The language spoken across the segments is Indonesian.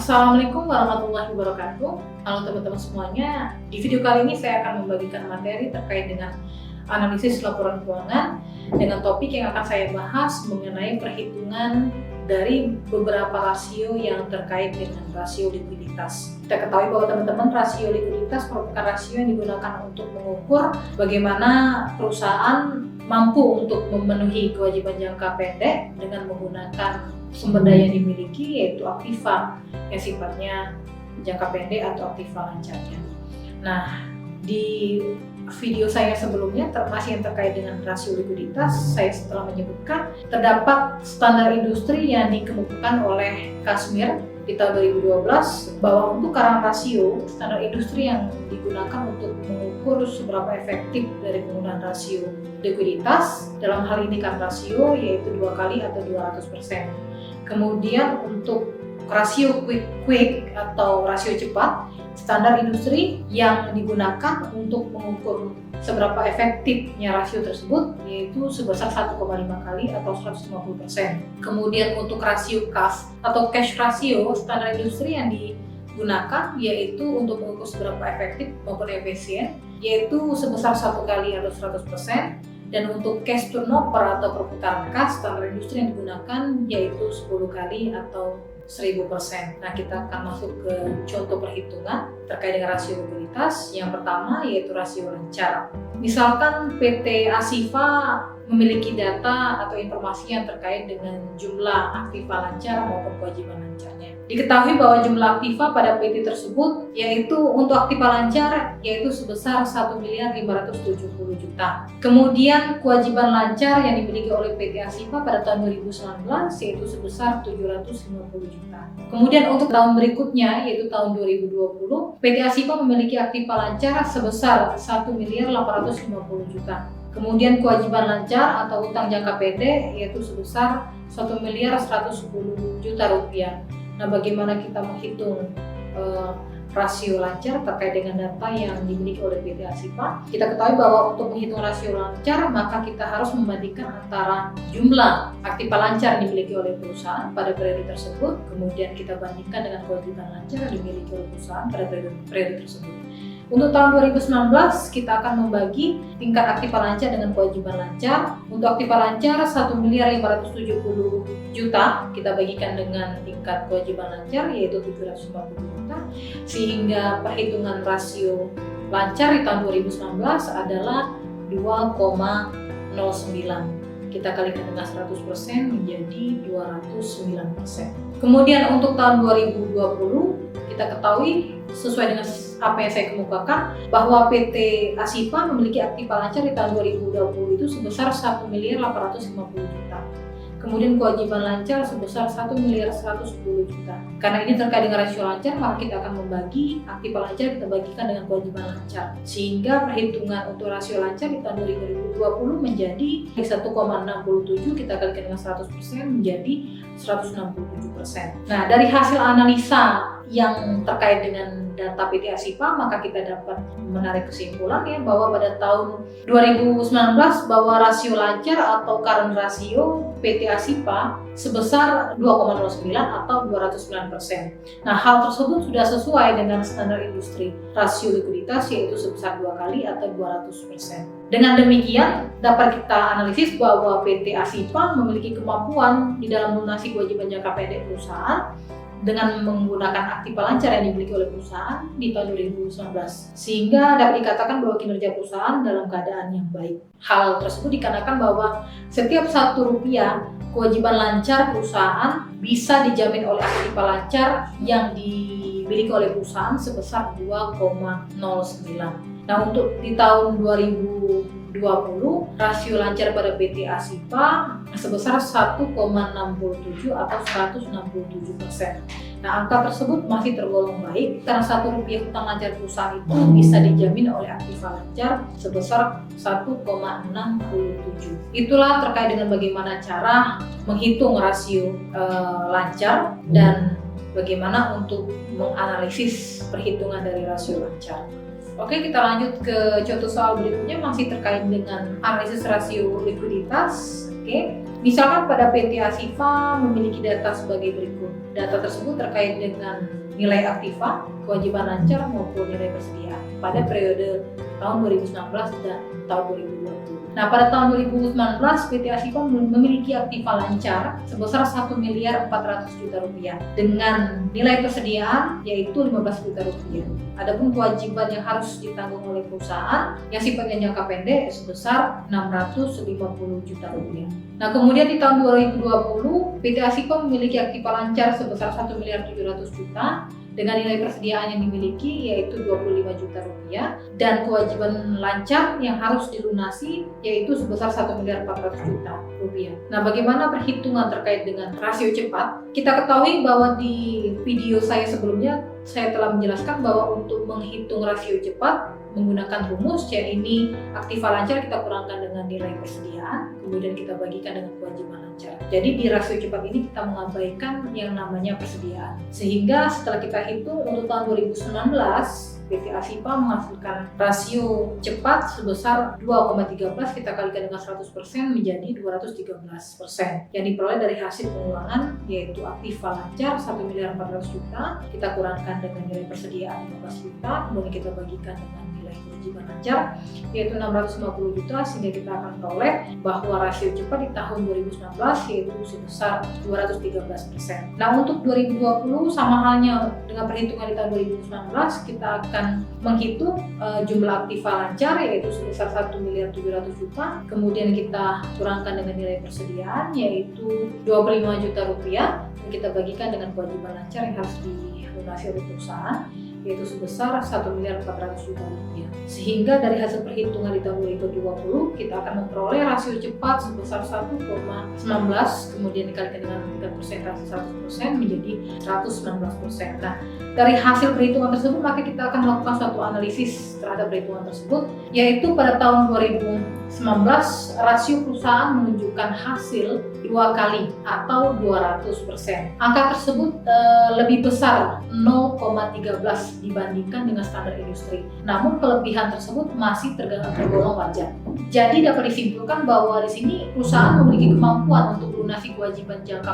Assalamualaikum warahmatullahi wabarakatuh. Halo teman-teman semuanya. Di video kali ini saya akan membagikan materi terkait dengan analisis laporan keuangan dengan topik yang akan saya bahas mengenai perhitungan dari beberapa rasio yang terkait dengan rasio likuiditas. Kita ketahui bahwa teman-teman rasio likuiditas merupakan rasio yang digunakan untuk mengukur bagaimana perusahaan mampu untuk memenuhi kewajiban jangka pendek dengan menggunakan sumber daya yang dimiliki, yaitu aktiva yang sifatnya jangka pendek atau aktiva lancarnya. Nah, di video saya sebelumnya masih yang terkait dengan rasio likuiditas, saya setelah menyebutkan terdapat standar industri yang dikemukakan oleh Kashmir di tahun 2012 bahwa untuk current ratio, standar industri yang digunakan untuk mengukur seberapa efektif dari penggunaan rasio likuiditas, dalam hal ini current ratio yaitu 2 kali atau 200%. Kemudian untuk rasio quick atau rasio cepat, standar industri yang digunakan untuk mengukur seberapa efektifnya rasio tersebut yaitu sebesar 1,5 kali atau 150%. Kemudian untuk rasio cash atau cash ratio, standar industri yang digunakan yaitu untuk mengukur seberapa efektif maupun efisien yaitu sebesar 1 kali atau 100%. Dan untuk cash turnover atau perputaran kas, standar industri yang digunakan yaitu 10 kali atau 1000%. Nah, kita akan masuk ke contoh perhitungan terkait dengan rasio likuiditas. Yang pertama yaitu rasio lancar. Misalkan PT Asifa memiliki data atau informasi yang terkait dengan jumlah aktiva lancar maupun kewajiban lancarnya. Diketahui bahwa jumlah aktiva pada PT tersebut yaitu untuk aktiva lancar yaitu sebesar 1.570.000.000. Kemudian kewajiban lancar yang dimiliki oleh PT Asifa pada tahun 2019 yaitu sebesar 750 juta. Kemudian untuk tahun berikutnya yaitu tahun 2020, PT Asifa memiliki aktiva lancar sebesar 1.850 juta. Kemudian kewajiban lancar atau utang jangka pendek yaitu sebesar 1.110 juta rupiah. Nah, bagaimana kita menghitung rasio lancar terkait dengan data yang dimiliki oleh PT Asifa? Kita ketahui bahwa untuk menghitung rasio lancar maka kita harus membandingkan antara jumlah aktiva lancar yang dimiliki oleh perusahaan pada periode tersebut, kemudian kita bandingkan dengan kewajiban lancar yang dimiliki oleh perusahaan pada periode tersebut. Untuk tahun 2019 kita akan membagi tingkat aktiva lancar dengan kewajiban lancar. Untuk aktiva lancar 1.570 juta kita bagikan dengan tingkat kewajiban lancar yaitu 750 juta, sehingga perhitungan rasio lancar di tahun 2019 adalah 2,09. Kita kalikan dengan 100% menjadi 209%. Kemudian untuk tahun 2020 kita ketahui sesuai dengan apa yang saya kemukakan bahwa PT Asifa memiliki aktiva lancar di tahun 2020 itu sebesar 1.850 juta. Kemudian kewajiban lancar sebesar 1.110 juta. Karena ini terkait dengan rasio lancar, maka kita akan membagi aktiva lancar kita bagikan dengan kewajiban lancar. Sehingga perhitungan untuk rasio lancar di tahun 2020 menjadi 1,67 kita kalikan dengan 100% menjadi 167%. Nah, dari hasil analisa yang terkait dengan data PT Asifa, maka kita dapat menarik kesimpulan ya bahwa pada tahun 2019 bahwa rasio lancar atau current ratio PT Asifa sebesar 2,09 atau 209%. Nah, hal tersebut sudah sesuai dengan standar industri rasio likuiditas yaitu sebesar 2 kali atau 200%. Dengan demikian dapat kita analisis bahwa PT Asifa memiliki kemampuan di dalam melunasi kewajiban jangka pendek perusahaan dengan menggunakan aktiva lancar yang dimiliki oleh perusahaan di tahun 2019, sehingga dapat dikatakan bahwa kinerja perusahaan dalam keadaan yang baik. Hal tersebut dikarenakan bahwa setiap Rp1 kewajiban lancar perusahaan bisa dijamin oleh aktiva lancar yang dimiliki oleh perusahaan sebesar 2,09. Nah, untuk di tahun 2020 rasio lancar pada PT Asifa sebesar 1,67 atau 167%. Nah, angka tersebut masih tergolong baik karena Rp1 utang lancar perusahaan itu bisa dijamin oleh aktiva lancar sebesar 1,67. Itulah terkait dengan bagaimana cara menghitung rasio lancar dan bagaimana untuk menganalisis perhitungan dari rasio lancar. Oke, kita lanjut ke contoh soal berikutnya masih terkait dengan analisis rasio likuiditas. Oke, Misalkan pada PT Asifa memiliki data sebagai berikut. Data tersebut terkait dengan nilai aktiva, kewajiban lancar maupun nilai persediaan pada periode tahun 2019 dan tahun 2020. Nah, pada tahun 2019 PT Asifa memiliki aktiva lancar sebesar 1 miliar 400 juta rupiah dengan nilai persediaan yaitu 15 juta rupiah. Adapun kewajiban yang harus ditanggung oleh perusahaan yang sifatnya jangka pendek sebesar 650 juta rupiah. Nah, kemudian di tahun 2020 PT Asifa memiliki aktiva lancar sebesar 1 miliar 700 juta dengan nilai persediaan yang dimiliki yaitu 25 juta rupiah dan kewajiban lancar yang harus dilunasi yaitu sebesar 1 miliar 400 juta rupiah. Nah, bagaimana perhitungan terkait dengan rasio cepat? Kita ketahui bahwa di video saya sebelumnya saya telah menjelaskan bahwa untuk menghitung rasio cepat menggunakan rumus, ini aktiva lancar kita kurangkan dengan nilai persediaan, kemudian kita bagikan dengan kewajiban lancar. Jadi di rasio cepat ini kita mengabaikan yang namanya persediaan. Sehingga setelah kita hitung untuk tahun 2019, PT Asifa menghasilkan rasio cepat sebesar 2,13 kita kalikan dengan 100% menjadi 213% yang diperoleh dari hasil pengurangan yaitu aktiva lancar 1 miliar 400 juta kita kurangkan dengan nilai persediaan 15 juta kemudian kita bagikan dengan nilai kewajiban lancar yaitu 650 juta sehingga kita akan peroleh bahwa rasio cepat di tahun 2019 yaitu sebesar 213%. Nah, untuk 2020 sama halnya dengan perhitungan di tahun 2019 kita akan menghitung jumlah aktiva lancar yaitu sebesar 1 miliar 700 juta kemudian kita kurangkan dengan nilai persediaan yaitu 25 juta rupiah dan kita bagikan dengan kewajiban lancar yang harus dilunasi oleh perusahaan yaitu sebesar 1 miliar 400 juta rupiah. Sehingga dari hasil perhitungan di tahun 2020 kita akan memperoleh rasio cepat sebesar 1,19 kemudian dikalikan dengan tingkat persentase 100% menjadi 119%. Nah, dari hasil perhitungan tersebut maka kita akan melakukan suatu analisis terhadap perhitungan tersebut yaitu pada tahun 2019 rasio perusahaan menunjukkan hasil 2 kali atau 200%. Angka tersebut lebih besar 0,13 dibandingkan dengan standar industri. Namun kelebihan tersebut masih tergolong wajar. Jadi dapat disimpulkan bahwa di sini perusahaan memiliki kemampuan untuk melunasi kewajiban jangka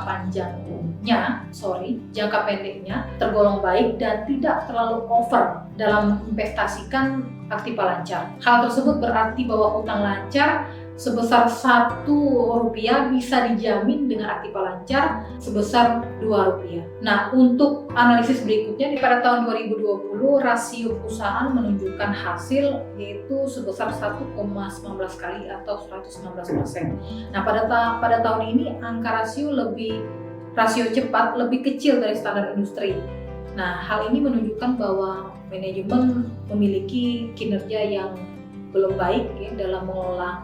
pendeknya tergolong baik dan tidak terlalu over dalam menginvestasikan aktiva lancar. Hal tersebut berarti bahwa utang lancar sebesar Rp1 bisa dijamin dengan aktiva lancar sebesar Rp2. Nah, untuk analisis berikutnya pada tahun 2020 rasio perusahaan menunjukkan hasil yaitu sebesar 1,19 kali atau 119%. Nah, pada tahun ini angka rasio cepat lebih kecil dari standar industri. Nah, hal ini menunjukkan bahwa manajemen memiliki kinerja yang belum baik dalam mengelola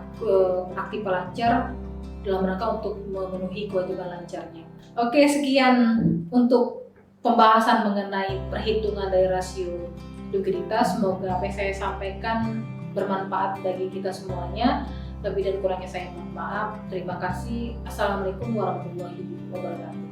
aktiva lancar dalam rangka untuk memenuhi kewajiban lancarnya. Oke, sekian untuk pembahasan mengenai perhitungan dari rasio likuiditas. Semoga apa yang saya sampaikan bermanfaat bagi kita semuanya. Lebih dan kurangnya saya mohon maaf. Terima kasih. Assalamualaikum warahmatullahi wabarakatuh.